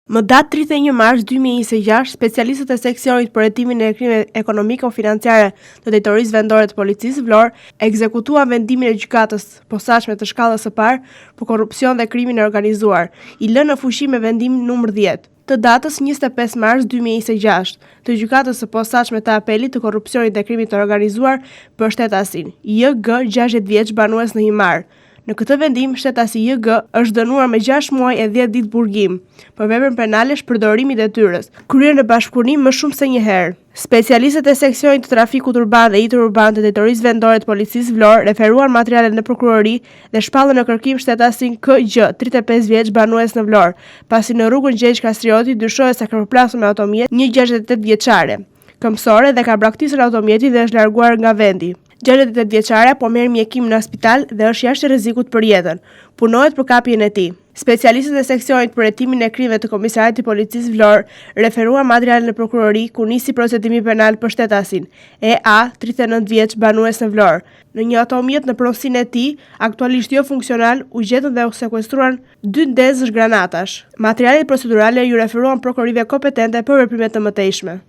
Më datë 31 mars 2026, specialistët e seksionit për hetimin e krimeve ekonomiko-financiare të Drejtorisë Vendore të Policisë Vlorë ekzekutuan vendimin e gjykatës posaçme të shkallës së parë për korrupsion dhe krimin e organizuar, i lënë në fuqi me vendim numër 10 të datës 25 mars 2026 të gjykatës së posaçme të apelit të korrupsionit dhe krimit të organizuar për shtetasin JG 60 vjeç banues në Himar. Në këtë vendim, shtetasi JG është dënuar me 6 muaj e 10 ditë burgim për veprën penale shpërdorimi i detyrës, kryer në bashkëpunim më shumë se një herë. Specialistët e seksionit të trafikut urban dhe interurban të Drejtorisë Vendore të Policisë Vlorë referuan materialet në prokurori dhe shpallën në kërkim shtetasin KG 35 vjeç banues në Vlorë, pasi në rrugën Gjergj Kastrioti dyshohet se ka përplasur me automjet një 68 vjeçare, këmbësore dhe ka braktisur automjetin dhe është larguar nga vendi. 68 vjeçare po merr mjekim në spital dhe është jashtë rrezikut për jetën. Punohet për kapjen e tij. Specialistët e seksionit për hetimin e krimeve të Komisariatit të Policisë Vlorë referuan materialet në prokurori ku nisi procedimi penal për shtetasin EA 39 vjeç banues në Vlorë. Në një automjet në pronësinë e tij, aktualisht jo funksional, u gjetën dhe u sekuestruan 2 ndezësh granatash. Materialet procedurale ju referuan prokurorive kompetente për veprime të mëtejshme.